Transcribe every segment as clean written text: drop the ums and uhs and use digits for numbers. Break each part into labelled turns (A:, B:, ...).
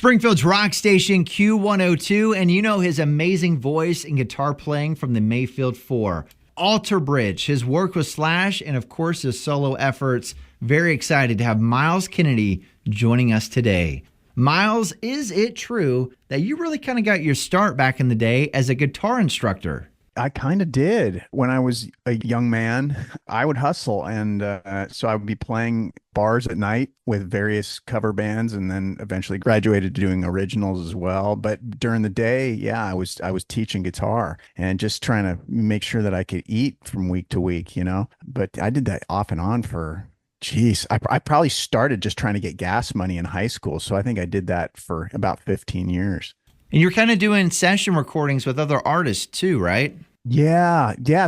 A: Springfield's rock station Q102, and you know his amazing voice and guitar playing from the Mayfield 4. Alter Bridge, his work with Slash, and of course his solo efforts. Very excited to have Myles Kennedy joining us today. Myles, is it true that you really kind of got your start back in the day as a guitar instructor?
B: I kind of did. When I was a young man, I would hustle. And so I would be playing bars at night with various cover bands, and then eventually graduated to doing originals as well. But during the day, yeah, I was teaching guitar and just trying to make sure that I could eat from week to week, you know. But I did that off and on for, geez, I probably started just trying to get gas money in high school. So I think I did that for about 15 years.
A: And you're kind of doing session recordings with other artists too, right?
B: Yeah, yeah.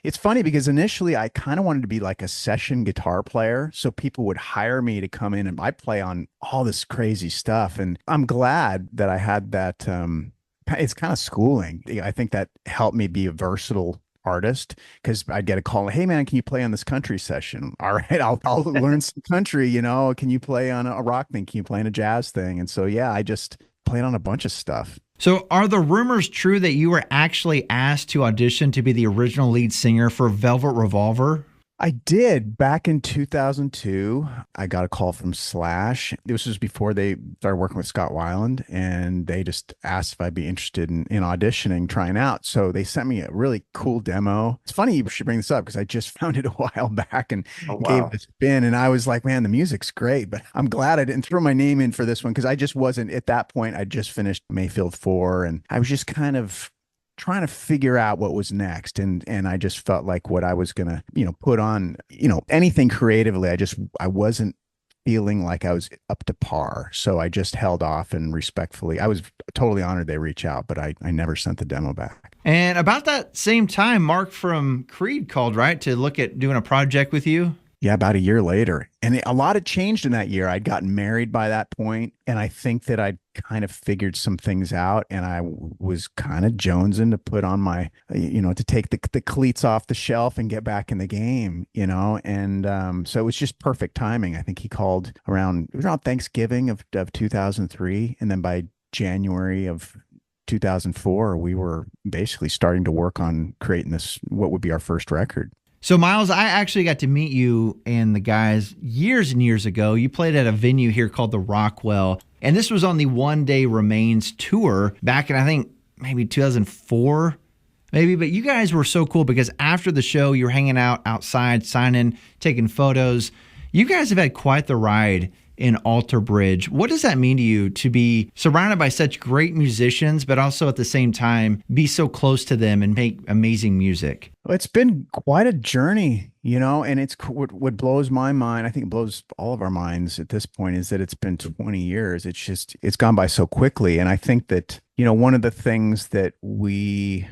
B: It's funny because initially I kind of wanted to be like a session guitar player. So people would hire me to come in and I play on all this crazy stuff. And I'm glad that I had that. It's kind of schooling. I think that helped me be a versatile artist because I'd get a call. Hey man, can you play on this country session? All right, I'll learn some country, you know. Can you play on a rock thing? Can you play on a jazz thing? And so, yeah, I just played on a bunch of stuff.
A: So are the rumors true that you were actually asked to audition to be the original lead singer for Velvet Revolver?
B: I did. Back in 2002, I got a call from Slash. This was before they started working with Scott Weiland, and they just asked if I'd be interested in auditioning, trying out. So they sent me a really cool demo. It's funny you should bring this up because I just found it a while back and gave it a spin. And I was like, man, the music's great, but I'm glad I didn't throw my name in for this one because I just wasn't at that point. I just finished Mayfield 4 and I was just kind of trying to figure out what was next. And I just felt like what I was going to, put on, anything creatively. I wasn't feeling like I was up to par. So I just held off and respectfully, I was totally honored they reach out, but I never sent the demo back.
A: And about that same time, Mark from Creed called, right, to look at doing a project with you?
B: Yeah, about a year later. And a lot had changed in that year. I'd gotten married by that point, and I think that I'd kind of figured some things out, and I was kind of jonesing to put on my, to take the cleats off the shelf and get back in the game, and so it was just perfect timing. I think he called around Thanksgiving of 2003, and then by January of 2004, we were basically starting to work on creating this, what would be our first record.
A: So, Myles, I actually got to meet you and the guys years and years ago. You played at a venue here called the Rockwell, and this was on the One Day Remains tour back in, I think, maybe 2004, maybe. But you guys were so cool because after the show, you were hanging out outside, signing, taking photos. You guys have had quite the ride in Alter Bridge. What does that mean to you to be surrounded by such great musicians, but also at the same time be so close to them and make amazing music?
B: Well, it's been quite a journey, and it's what blows my mind. I think it blows all of our minds at this point is that it's been 20 years. It's gone by so quickly. And I think that, one of the things that we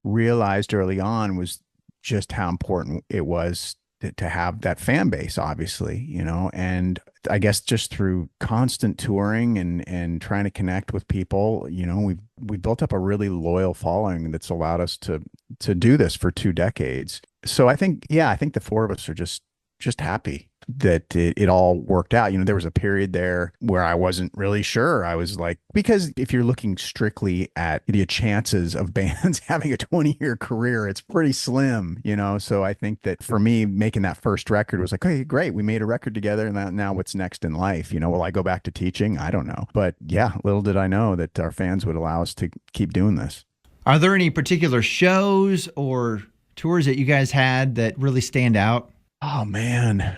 B: realized early on was just how important it was to have that fan base, obviously, and I guess just through constant touring and trying to connect with people, we built up a really loyal following that's allowed us to do this for 2 decades. So I think the four of us are just happy that it all worked out. There was a period there where I wasn't really sure. I was like, because if you're looking strictly at the chances of bands having a 20-year career, it's pretty slim, So I think that for me, making that first record was like, hey, great, we made a record together, and now what's next in life? Will I go back to teaching? I don't know. But yeah, little did I know that our fans would allow us to keep doing this.
A: Are there any particular shows or tours that you guys had that really stand out?
B: Oh man.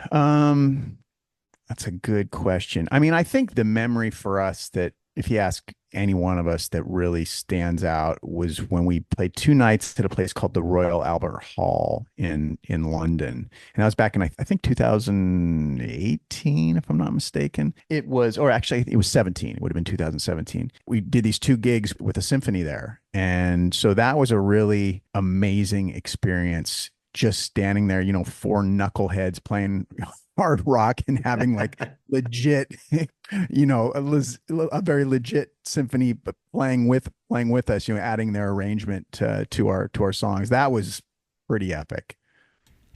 B: That's a good question. I mean, I think the memory for us that if you ask any one of us that really stands out was when we played 2 nights at a place called the Royal Albert Hall in London. And that was back in, I think 2018, if I'm not mistaken. It was 17. It would have been 2017. We did these 2 gigs with a symphony there. And so that was a really amazing experience. Just standing there, 4 knuckleheads playing hard rock and having like legit, a very legit symphony, but playing with us, adding their arrangement to our songs. That was pretty epic.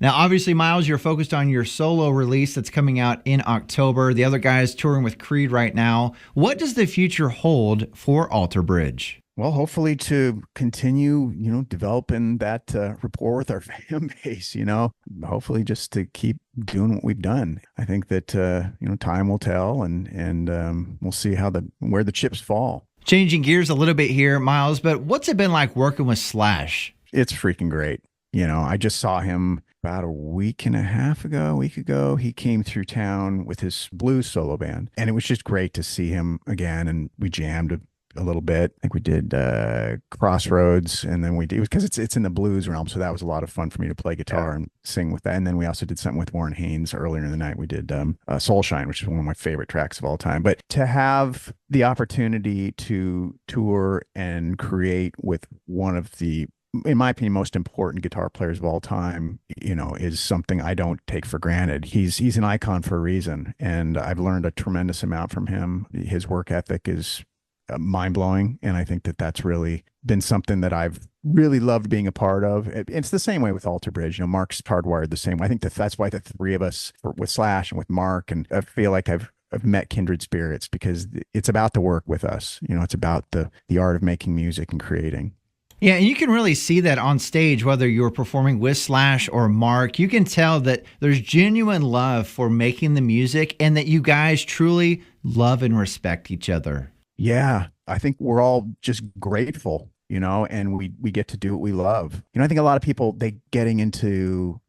A: Now, obviously, Myles, you're focused on your solo release that's coming out in October. The other guys touring with Creed right now. What does the future hold for Alter Bridge?
B: Well, hopefully to continue, developing that rapport with our fan base, hopefully just to keep doing what we've done. I think that, time will tell and we'll see where the chips fall.
A: Changing gears a little bit here, Myles, but what's it been like working with Slash?
B: It's freaking great. I just saw him about a week ago. He came through town with his blues solo band, and it was just great to see him again. And we jammed a little bit. I think we did Crossroads, and then we did, because it's in the blues realm, so that was a lot of fun for me to play guitar and sing with that. And then we also did something with Warren Haynes earlier in the night. We did Soulshine, which is one of my favorite tracks of all time. But to have the opportunity to tour and create with one of the, in my opinion, most important guitar players of all time, is something I don't take for granted. He's an icon for a reason, and I've learned a tremendous amount from him. His work ethic is mind-blowing, and I think that that's really been something that I've really loved being a part of. It's the same way with Alter Bridge. Mark's hardwired the same way. I think that's why the three of us, with Slash and with Mark, and I feel like I've met kindred spirits, because it's about the work with us. It's about the art of making music and creating.
A: Yeah, and you can really see that on stage, whether you're performing with Slash or Mark. You can tell that there's genuine love for making the music, and that you guys truly love and respect each other.
B: Yeah, I think we're all just grateful, and we get to do what we love. I think a lot of people, they getting into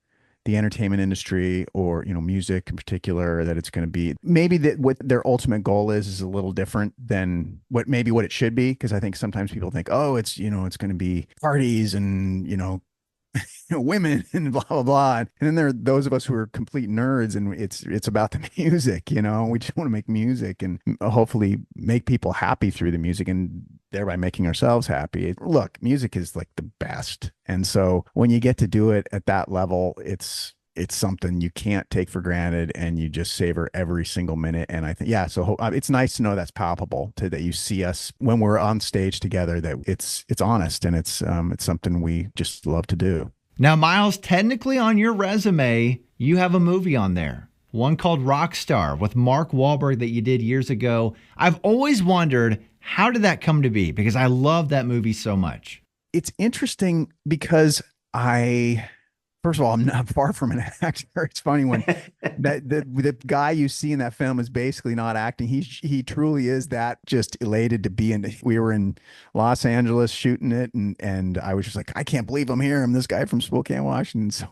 B: the entertainment industry, or, music in particular, that it's going to be maybe that what their ultimate goal is a little different than what it should be. Because I think sometimes people think, oh, it's, it's going to be parties and, women and blah, blah, blah. And then there are those of us who are complete nerds, and it's about the music, we just want to make music and hopefully make people happy through the music, and thereby making ourselves happy. Look, music is like the best. And so when you get to do it at that level, it's something you can't take for granted, and you just savor every single minute. And I think, so it's nice to know that's palpable, that you see us when we're on stage together, that it's honest, and it's something we just love to do.
A: Now, Myles, technically on your resume, you have a movie on there, one called Rockstar with Mark Wahlberg that you did years ago. I've always wondered, how did that come to be? Because I love that movie so much.
B: It's interesting because first of all, I'm not far from an actor. It's funny when the guy you see in that film is basically not acting. He truly is that just elated to be in. We were in Los Angeles shooting it, and I was just like, I can't believe I'm here. I'm this guy from Spokane, Washington. So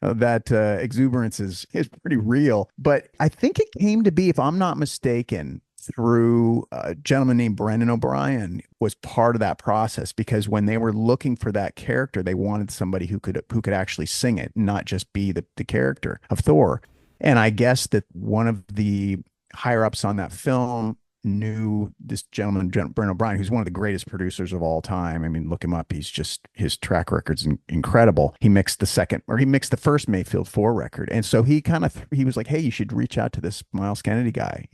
B: that exuberance is pretty real. But I think it came to be, if I'm not mistaken, through a gentleman named Brendan O'Brien was part of that process, because when they were looking for that character, they wanted somebody who could actually sing it, not just be the character of Thor. And I guess that one of the higher ups on that film knew this gentleman, Brendan O'Brien, who's one of the greatest producers of all time. I mean, look him up. His track record's incredible. He mixed the first Mayfield 4 record. And so he was like, hey, you should reach out to this Myles Kennedy guy,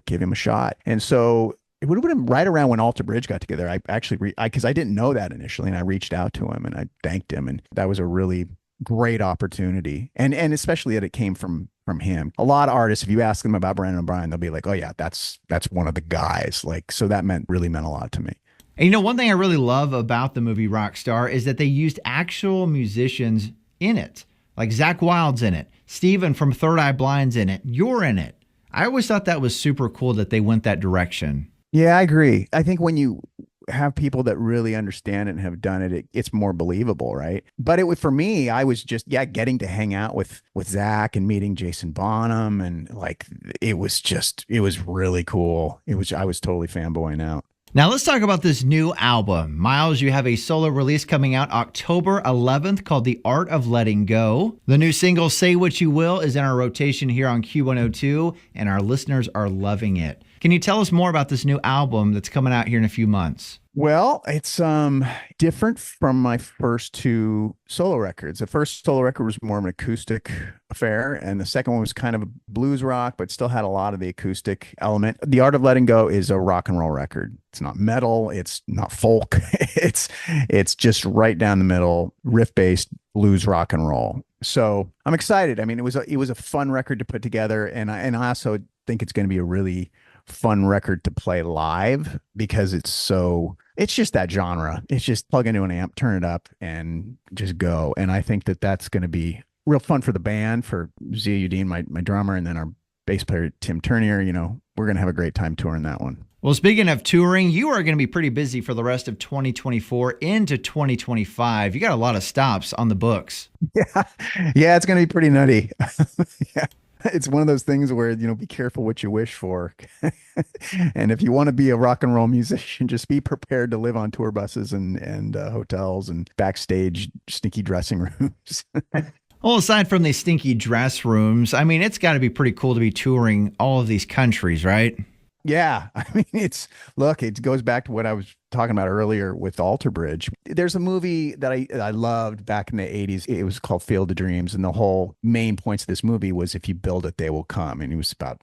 B: give him a shot. And so it would have been right around when Alter Bridge got together. I actually, because I didn't know that initially, and I reached out to him and I thanked him. And that was a really great opportunity. And especially that it came from him. A lot of artists, if you ask them about Brandon O'Brien, they'll be like, oh yeah, that's one of the guys. So that really meant a lot to me.
A: And one thing I really love about the movie Rockstar is that they used actual musicians in it. Like Zach Wilde's in it. Steven from Third Eye Blind's in it. You're in it. I always thought that was super cool that they went that direction.
B: Yeah, I agree. I think when you have people that really understand it and have done it, it's more believable, right? But for me, I was just getting to hang out with Zach and meeting Jason Bonham, and it was really cool. I was totally fanboying out.
A: Now let's talk about this new album. Myles, you have a solo release coming out October 11th called The Art of Letting Go. The new single, Say What You Will, is in our rotation here on Q102, and our listeners are loving it. Can you tell us more about this new album that's coming out here in a few months?
B: Well, it's different from my first two solo records. The first solo record was more of an acoustic affair, and the second one was kind of a blues rock, but still had a lot of the acoustic element. The Art of Letting Go is a rock and roll record. It's not metal, it's not folk. It's just right down the middle, riff-based blues rock and roll. So I'm excited. I mean, it was a fun record to put together, and I also think it's going to be a really fun record to play live because it's just that genre. It's just plug into an amp, turn it up, and just go. And I think that that's going to be real fun for the band, for Zia Udine, my drummer, and then our bass player Tim Turnier. We're going to have a great time touring that one.
A: Well, speaking of touring, you are going to be pretty busy for the rest of 2024 into 2025. You got a lot of stops on the books.
B: Yeah. Yeah, it's going to be pretty nutty. Yeah. It's one of those things where, be careful what you wish for. And if you want to be a rock and roll musician, just be prepared to live on tour buses and hotels and backstage sneaky dressing rooms.
A: Well, aside from the stinky dress rooms, I mean, it's got to be pretty cool to be touring all of these countries, right?
B: Yeah. I mean, it goes back to what I was talking about earlier with Alter Bridge. There's a movie that I loved back in the 80s. It was called Field of Dreams. And the whole main points of this movie was if you build it, they will come. And it was about,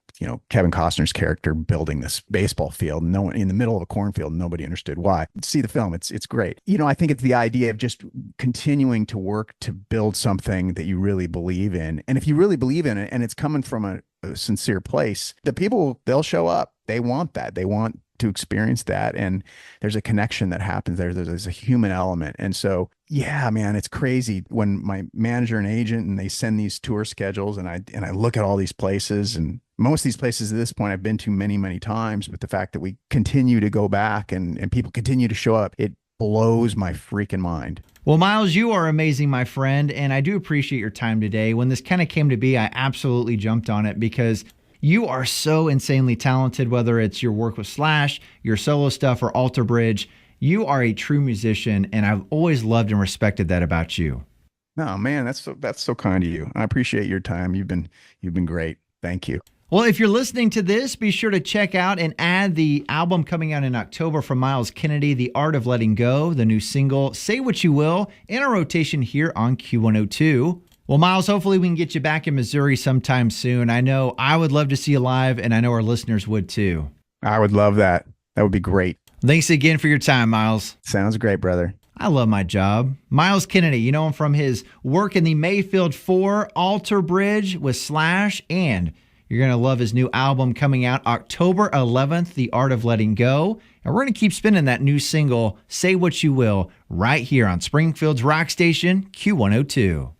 B: Kevin Costner's character building this baseball field. No one in the middle of a cornfield. Nobody understood why. See the film. It's great. I think it's the idea of just continuing to work to build something that you really believe in. And if you really believe in it and it's coming from a sincere place, the people, they'll show up. They want that. They want to experience that. And there's a connection that happens there. There's a human element. And so, yeah, man, it's crazy when my manager and agent, and they send these tour schedules, and I look at all these places, and most of these places at this point I've been to many, many times, but the fact that we continue to go back and people continue to show up, it blows my freaking mind.
A: Well, Myles, you are amazing, my friend, and I do appreciate your time today. When this kind of came to be, I absolutely jumped on it because you are so insanely talented, whether it's your work with Slash, your solo stuff, or Alter Bridge. You are a true musician, and I've always loved and respected that about you.
B: No, man, that's so kind of you. I appreciate your time. You've been great. Thank you.
A: Well, if you're listening to this, be sure to check out and add the album coming out in October from Myles Kennedy, The Art of Letting Go, the new single, Say What You Will, in a rotation here on Q102. Well, Myles, hopefully we can get you back in Missouri sometime soon. I know I would love to see you live, and I know our listeners would too.
B: I would love that. That would be great.
A: Thanks again for your time, Myles.
B: Sounds great, brother.
A: I love my job. Myles Kennedy, you know him from his work in the Mayfield 4, Alter Bridge with Slash, and you're going to love his new album coming out October 11th, The Art of Letting Go. And we're going to keep spinning that new single, Say What You Will, right here on Springfield's Rock Station, Q102.